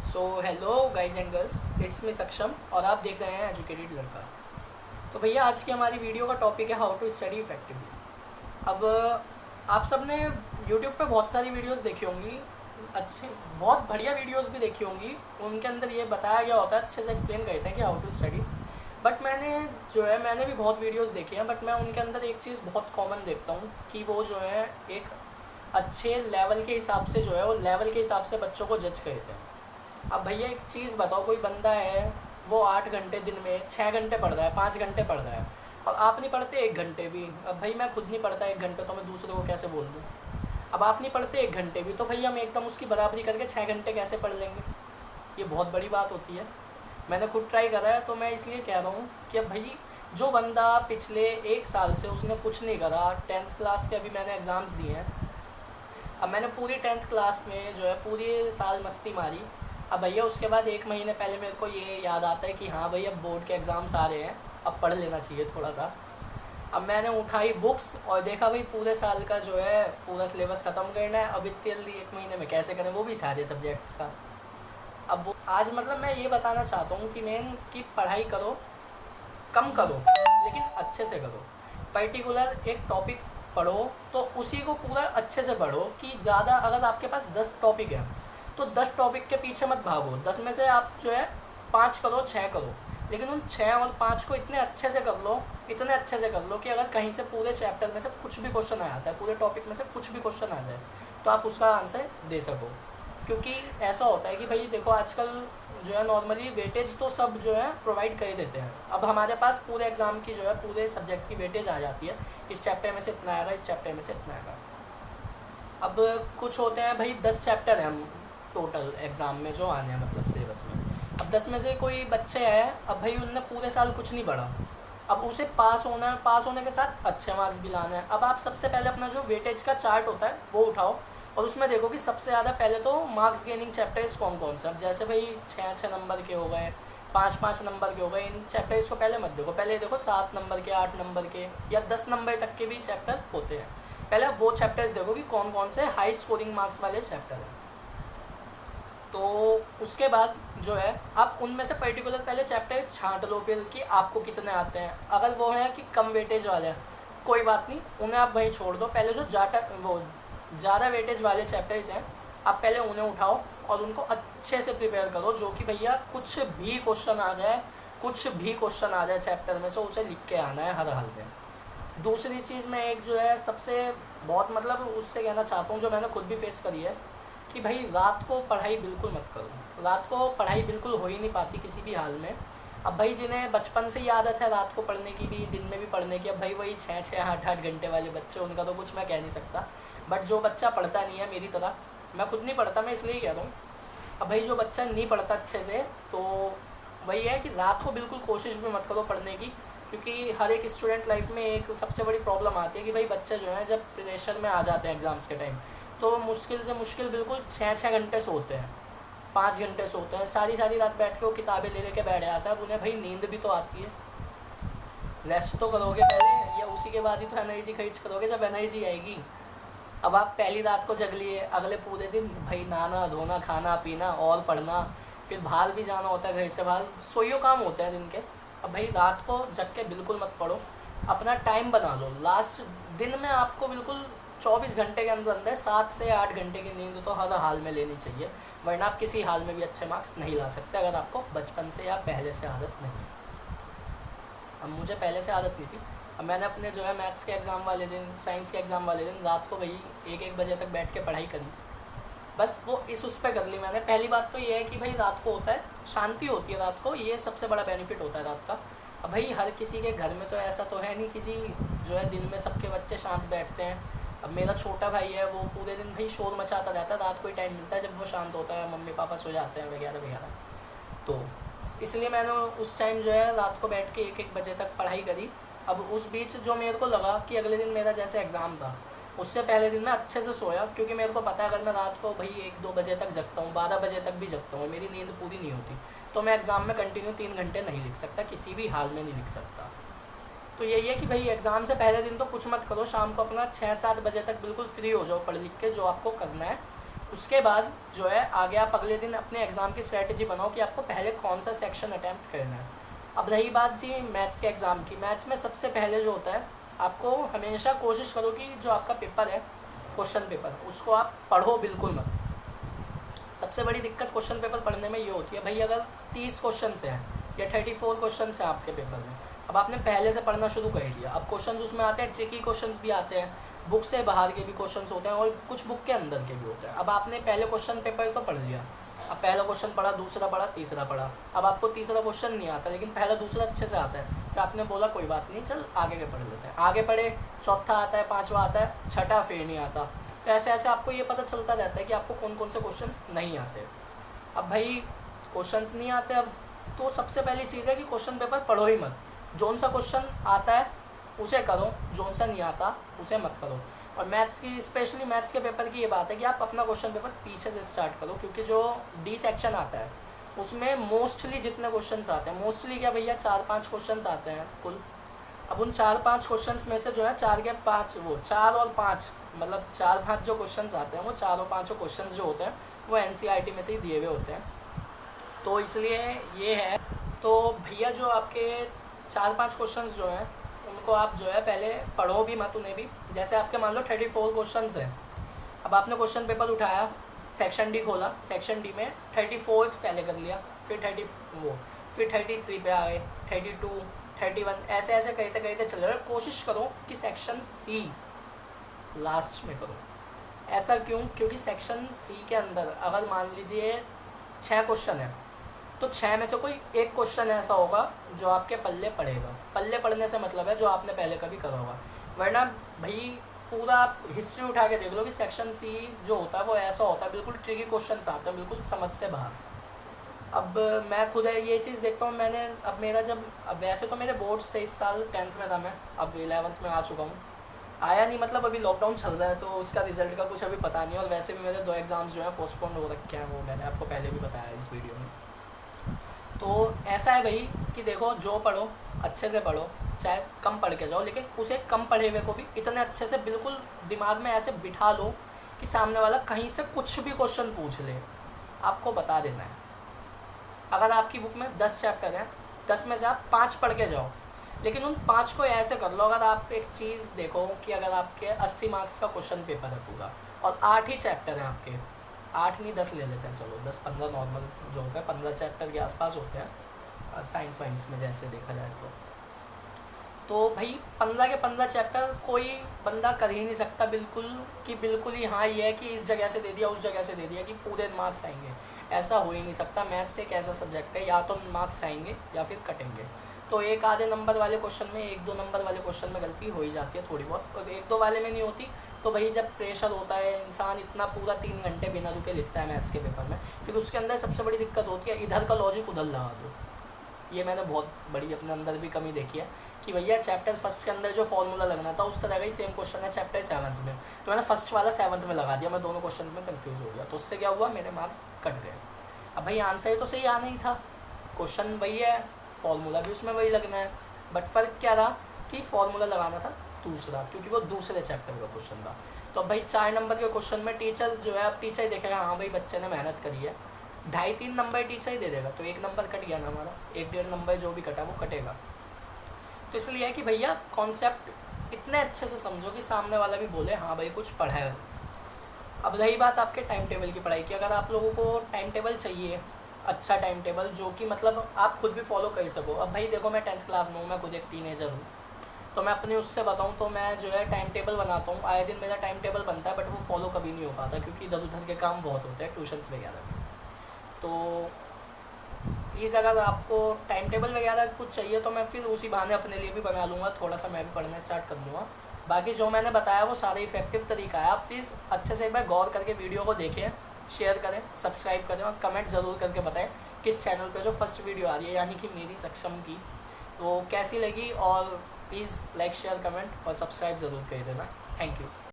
So hello guys and girls, it's me सक्षम और आप देख रहे हैं एजुकेटेड लड़का। तो भैया आज की हमारी वीडियो का टॉपिक है हाउ टू स्टडी इफेक्टिवली। अब आप सब ने यूट्यूब पे बहुत सारी वीडियोस देखी होंगी, अच्छी बहुत बढ़िया वीडियोस भी देखी होंगी। उनके अंदर ये बताया गया होता है, अच्छे से एक्सप्लेन करते हैं कि हाउ टू स्टडी। बट मैंने भी बहुत वीडियोस देखी हैं, बट मैं उनके अंदर एक चीज़ बहुत कॉमन देखता हूँ कि वो जो है एक अच्छे लेवल के हिसाब से जो है वो लेवल के हिसाब से बच्चों को जज करते हैं। अब भैया एक चीज़ बताओ, कोई बंदा है वो 8 घंटे दिन में 6 घंटे पढ़ रहा है, 5 घंटे पढ़ रहा है और आप नहीं पढ़ते 1 घंटे भी। अब भाई मैं खुद नहीं पढ़ता 1 घंटे, तो मैं दूसरे को कैसे बोल दूँ। अब आप नहीं पढ़ते 1 घंटे भी, तो भैया हम एकदम उसकी बराबरी करके 6 घंटे कैसे पढ़ लेंगे। ये बहुत बड़ी बात होती है। मैंने खुद ट्राई करा है, तो मैं इसलिए कह रहा हूँ कि अब भाई जो बंदा पिछले 1 साल से उसने कुछ नहीं करा, 10th क्लास के अभी मैंने एग्ज़ाम्स दिए हैं। अब मैंने पूरी 10th क्लास में जो है पूरी साल मस्ती मारी। अब भैया उसके बाद 1 महीने पहले मेरे को ये याद आता है कि हाँ भाई अब बोर्ड के एग्ज़ाम्स आ रहे हैं, अब पढ़ लेना चाहिए थोड़ा सा। अब मैंने उठाई बुक्स और देखा भाई पूरे साल का जो है पूरा सिलेबस ख़त्म करना है, अब इतनी जल्दी 1 महीने में कैसे करें, वो भी सारे सब्जेक्ट्स का। अब वो आज मतलब मैं ये बताना चाहता हूँ कि मेन कि पढ़ाई करो, कम करो लेकिन अच्छे से करो। पर्टिकुलर एक टॉपिक पढ़ो तो उसी को पूरा अच्छे से पढ़ो कि ज़्यादा, अगर आपके पास 10 टॉपिक है तो 10 टॉपिक के पीछे मत भागो। 10 में से आप जो है 5 करो, 6 करो, लेकिन उन 6 और 5 को इतने अच्छे से कर लो, इतने अच्छे से कर लो कि अगर कहीं से पूरे चैप्टर में से कुछ भी क्वेश्चन आ जाता है, पूरे टॉपिक में से कुछ भी क्वेश्चन आ जाए तो आप उसका आंसर दे सको। क्योंकि ऐसा होता है कि भाई देखो आजकल जो है नॉर्मली वेटेज तो सब जो है प्रोवाइड कर ही देते हैं। अब हमारे पास पूरे एग्ज़ाम की जो है पूरे सब्जेक्ट की वेटेज आ जाती है, इस चैप्टर में से इतना आएगा, इस चैप्टर में से इतना आएगा। अब कुछ होते हैं भाई 10 चैप्टर हैं हम टोटल एग्ज़ाम में जो आने हैं, मतलब सिलेबस में। अब 10 में से कोई बच्चे हैं, अब भाई उनने पूरे साल कुछ नहीं पढ़ा, अब उसे पास होना है, पास होने के साथ अच्छे मार्क्स भी लाना है। अब आप सबसे पहले अपना जो वेटेज का चार्ट होता है वो उठाओ और उसमें देखो कि सबसे ज़्यादा पहले तो मार्क्स गेनिंग चैप्टर्स कौन कौन से। अब जैसे भाई 6-6 नंबर के हो गए, 5-5 नंबर के हो गए, इन चैप्टर्स को पहले मत देखो। पहले देखो 7 नंबर के, 8 नंबर के या 10 नंबर तक के भी चैप्टर होते हैं। पहले वो चैप्टर्स देखो कि कौन कौन से हाई स्कोरिंग मार्क्स वाले चैप्टर हैं। तो उसके बाद जो है आप उनमें से पर्टिकुलर पहले चैप्टर छांट लो फिर कि आपको कितने आते हैं। अगर वो है कि कम वेटेज वाले हैं कोई बात नहीं, उन्हें आप वहीं छोड़ दो। पहले जो ज़्यादा वेटेज वाले चैप्टर्स हैं आप पहले उन्हें उठाओ और उनको अच्छे से प्रिपेयर करो, जो कि भैया कुछ भी क्वेश्चन आ जाए, कुछ भी क्वेश्चन आ जाए चैप्टर में से उसे लिख के आना है हर हाल में। दूसरी चीज़ मैं एक जो है सबसे बहुत मतलब उससे कहना चाहता हूँ, जो मैंने खुद भी फेस करी है, कि भाई रात को पढ़ाई बिल्कुल मत करो। रात को पढ़ाई बिल्कुल हो ही नहीं पाती किसी भी हाल में। अब भाई जिन्हें बचपन से ही आदत है रात को पढ़ने की भी, दिन में भी पढ़ने की, अब भाई वही 6-6 8-8 घंटे वाले बच्चे, उनका तो कुछ मैं कह नहीं सकता। बट जो बच्चा पढ़ता नहीं है मेरी तरह, मैं खुद नहीं पढ़ता, मैं इसलिए कह रहा हूँ। अब भाई जो बच्चा नहीं पढ़ता अच्छे से, तो वही है कि रात को बिल्कुल कोशिश भी मत करो पढ़ने की। क्योंकि हर एक स्टूडेंट लाइफ में एक सबसे बड़ी प्रॉब्लम आती है कि भाई बच्चे जो है जब प्रेशर में आ जाते हैं एग्ज़ाम्स के टाइम, तो वो मुश्किल से मुश्किल बिल्कुल 6-6 घंटे सोते हैं, 5 घंटे सोते हैं, सारी सारी रात बैठ के वो किताबें ले लेके बैठ जाता है। अब उन्हें भाई नींद भी तो आती है। रेस्ट तो करोगे पहले या उसी के बाद ही तो एनर्जी खर्च करोगे जब एनर्जी आएगी। अब आप पहली रात को जग लिए, अगले पूरे दिन भाई नहाना धोना खाना पीना और पढ़ना, फिर बाहर भी जाना होता है, घर से बाहर सोइयो काम होते हैं दिन के। अब भाई रात को जग के बिल्कुल मत पढ़ो, अपना टाइम बना लो। लास्ट दिन में आपको बिल्कुल 24 घंटे के अंदर अंदर 7 से 8 घंटे की नींद तो हर हाल में लेनी चाहिए, वरना आप किसी हाल में भी अच्छे मार्क्स नहीं ला सकते अगर आपको बचपन से या पहले से आदत नहीं। अब मुझे पहले से आदत नहीं थी। अब मैंने अपने जो है मैथ्स के एग्ज़ाम वाले दिन, साइंस के एग्ज़ाम वाले दिन रात को वही 1-1 बजे तक बैठ के पढ़ाई करी। बस वो उस पर कर ली मैंने। पहली बात तो ये है कि भाई रात को होता है, शांति होती है रात को, ये सबसे बड़ा बेनिफिट होता है रात का। अब भाई हर किसी के घर में तो ऐसा तो है नहीं कि जी जो है दिन में सबके बच्चे शांत बैठते हैं। अब मेरा छोटा भाई है, वो पूरे दिन भाई शोर मचाता रहता है, रात को ही टाइम मिलता है जब वो शांत होता है, मम्मी पापा सो जाते हैं वगैरह वगैरह। तो इसलिए मैंने उस टाइम जो है रात को बैठ के 1-1 बजे तक पढ़ाई करी। अब उस बीच जो मेरे को लगा कि अगले दिन मेरा जैसे एग्ज़ाम था, उससे पहले दिन मैं अच्छे से सोया, क्योंकि मेरे को पता है अगर मैं रात को भाई 1-2 बजे तक जगता हूँ, 12 बजे तक भी जगता हूँ, मेरी नींद पूरी नहीं होती, तो मैं एग्ज़ाम में कंटिन्यू 3 घंटे नहीं लिख सकता, किसी भी हाल में नहीं लिख सकता। तो यही है कि भाई एग्ज़ाम से पहले दिन तो कुछ मत करो, शाम को अपना 6-7 बजे तक बिल्कुल फ्री हो जाओ पढ़ लिख के जो आपको करना है, उसके बाद जो है आगे आप अगले दिन अपने एग्ज़ाम की स्ट्रेटजी बनाओ कि आपको पहले कौन सा सेक्शन अटैम्प्ट करना है। अब रही बात जी मैथ्स के एग्ज़ाम की, मैथ्स में सबसे पहले जो होता है आपको हमेशा कोशिश करो कि जो आपका पेपर है क्वेश्चन पेपर, उसको आप पढ़ो बिल्कुल मत। सबसे बड़ी दिक्कत क्वेश्चन पेपर पढ़ने में ये होती है, भाई अगर 30 क्वेश्चन हैं या 34 क्वेश्चन हैं आपके पेपर में, अब आपने पहले से पढ़ना शुरू कर दिया, अब क्वेश्चन उसमें आते हैं, ट्रिकी क्वेश्चन भी आते हैं, बुक से बाहर के भी क्वेश्चन होते हैं और कुछ बुक के अंदर के भी होते हैं। अब आपने पहले क्वेश्चन पेपर तो पढ़ लिया, अब पहला क्वेश्चन पढ़ा, दूसरा पढ़ा, तीसरा पढ़ा, अब आपको तीसरा क्वेश्चन नहीं आता लेकिन पहला दूसरा अच्छे से आता है, फिर आपने बोला कोई बात नहीं चल आगे के पढ़ लेते हैं, आगे पढ़े, चौथा आता है, पाँचवा आता है, छठा फिर नहीं आता। तो ऐसे ऐसे आपको ये पता चलता रहता है कि आपको कौन कौन से क्वेश्चंस नहीं आते। अब भाई क्वेश्चंस नहीं आते, अब तो सबसे पहली चीज़ है कि क्वेश्चन पेपर पढ़ो ही मत, जोन सा क्वेश्चन आता है उसे करो, जोन सा नहीं आता उसे मत करो। और मैथ्स की, स्पेशली मैथ्स के पेपर की ये बात है कि आप अपना क्वेश्चन पेपर पीछे से स्टार्ट करो, क्योंकि जो डी सेक्शन आता है उसमें मोस्टली जितने क्वेश्चंस आते हैं, मोस्टली क्या भैया 4-5 क्वेश्चंस आते हैं कुल। अब उन 4-5 क्वेश्चंस में से जो है 4 के 5, वो 4 और 5 मतलब 4-5 जो क्वेश्चंस आते हैं वो 4 और 5 क्वेश्चंस जो होते हैं वो एनसीईआरटी में से ही दिए हुए होते हैं। तो इसलिए ये है, तो भैया जो आपके 4-5 क्वेश्चंस जो हैं उनको आप जो है पहले पढ़ो भी मत उन्हें भी। जैसे आपके मान लो 34 क्वेश्चंस हैं, अब आपने क्वेश्चन पेपर उठाया, सेक्शन डी खोला, सेक्शन डी में 34 पहले कर लिया, फिर 33 पे आ गए, 32, 31, ऐसे ऐसे कहते चले रहे। कोशिश करो कि सेक्शन सी लास्ट में करो। ऐसा क्यों? क्योंकि सेक्शन सी के अंदर अगर मान लीजिए 6 क्वेश्चन है तो 6 में से कोई एक क्वेश्चन ऐसा होगा जो आपके पल्ले पड़ेगा। पल्ले पड़ने से मतलब है जो आपने पहले कभी करा होगा, वरना भाई पूरा आप हिस्ट्री उठा के देख लो कि सेक्शन सी जो होता है वो ऐसा होता है, बिल्कुल ट्रिकी क्वेश्चन आते हैं, बिल्कुल समझ से बाहर। अब मैं खुद है ये चीज़ देखता हूँ, मैंने अब मेरा जब, अब वैसे तो मेरे बोर्ड्स थे इस साल, 10th में था मैं, अब 11th में आ चुका हूँ, आया नहीं, मतलब अभी लॉकडाउन चल रहा है तो उसका रिजल्ट का कुछ अभी पता नहीं। और वैसे भी मेरे 2 एग्ज़ाम्स जो हैं पोस्टपोन हो रखे हैं, वो मैंने आपको पहले भी बताया इस वीडियो में। तो ऐसा है भाई कि देखो जो पढ़ो अच्छे से पढ़ो, चाहे कम पढ़ के जाओ, लेकिन उसे कम पढ़े हुए को भी इतने अच्छे से बिल्कुल दिमाग में ऐसे बिठा लो कि सामने वाला कहीं से कुछ भी क्वेश्चन पूछ ले आपको बता देना है। अगर आपकी बुक में 10 चैप्टर हैं, 10 में से आप 5 पढ़ के जाओ, लेकिन उन 5 को ऐसे कर लो, अगर आप एक चीज़ देखो कि अगर आपके 80 मार्क्स का क्वेश्चन पेपर है पूरा और 8 ही चैप्टर हैं आपके, 8 नहीं 10 ले लेते हैं, चलो 10-15 नॉर्मल जो होता है 15 चैप्टर के आसपास होते हैं साइंस वाइंस में जैसे देखा जाए तो भाई 15 के 15 चैप्टर कोई बंदा कर ही नहीं सकता बिल्कुल कि बिल्कुल ही हाँ ये है कि इस जगह से दे दिया उस जगह से दे दिया कि पूरे मार्क्स आएंगे, ऐसा हो ही नहीं सकता। मैथ्स एक ऐसा सब्जेक्ट है या तो मार्क्स आएंगे या फिर कटेंगे। तो एक आधे नंबर वाले क्वेश्चन में, 1-2 नंबर वाले क्वेश्चन में गलती हो ही जाती है थोड़ी बहुत, और 1-2 वाले में नहीं होती। तो भाई जब प्रेशर होता है, इंसान इतना पूरा 3 घंटे बिना रुके लिखता है मैथ्स के पेपर में, फिर उसके अंदर सबसे बड़ी दिक्कत होती है इधर का लॉजिक उधर लगा दो। ये मैंने बहुत बड़ी अपने अंदर भी कमी देखी है कि भैया चैप्टर फर्स्ट के अंदर जो फॉर्मूला लगना था उस तरह का ही सेम क्वेश्चन है चैप्टर 7th में, तो मैंने फर्स्ट वाला 7th में लगा दिया, मैं दोनों क्वेश्चन में कंफ्यूज हो गया, तो उससे क्या हुआ, मेरे मार्क्स कट गए। अब भाई आंसर तो सही आना ही था, क्वेश्चन वही है, फॉर्मूला भी उसमें वही लगना है, बट फ़र्क क्या रहा कि फॉर्मूला लगाना था दूसरा, क्योंकि वो दूसरे चैप्टर का क्वेश्चन था। तो अब भाई 4 नंबर के क्वेश्चन में टीचर जो है, अब टीचर देखेगा हाँ भाई बच्चे ने मेहनत करी है, 2.5-3 नंबर टीचर ही दे देगा, तो 1 नंबर कट गया ना हमारा, 1-1.5 नंबर जो भी कटा वो कटेगा। तो इसलिए है कि भैया कॉन्सेप्ट इतने अच्छे से समझो कि सामने वाला भी बोले हाँ भाई कुछ पढ़ा है। अब रही बात आपके टाइम टेबल की पढ़ाई की, अगर आप लोगों को टाइम टेबल चाहिए, अच्छा टाइम टेबल जो कि मतलब आप खुद भी फॉलो कर सको। अब भाई देखो मैं 10th क्लास में हूँ, मैं खुद एक टीनेजर हूँ, तो मैं अपने उससे बताऊँ तो मैं जो है टाइम टेबल बनाता हूँ, आए दिन मेरा टाइम टेबल बनता है, बट वो फॉलो कभी नहीं हो पाता क्योंकि इधर उधर के काम बहुत होते हैं, ट्यूशन्स वगैरह। तो प्लीज़ अगर आपको टाइम टेबल वगैरह कुछ चाहिए तो मैं फिर उसी बहाने अपने लिए भी बना लूँगा, थोड़ा सा मैं भी पढ़ना स्टार्ट कर दूँगा। बाकी जो मैंने बताया वो सारा इफेक्टिव तरीका है, आप प्लीज़ अच्छे से एक बार गौर करके वीडियो को देखें, शेयर करें, सब्सक्राइब करें और कमेंट ज़रूर करके बताएं किस चैनल पे जो फर्स्ट वीडियो आ रही है यानी कि मेरी सक्षम की, तो कैसी लगी, और प्लीज़ लाइक शेयर कमेंट और सब्सक्राइब ज़रूर कर देना। Thank you.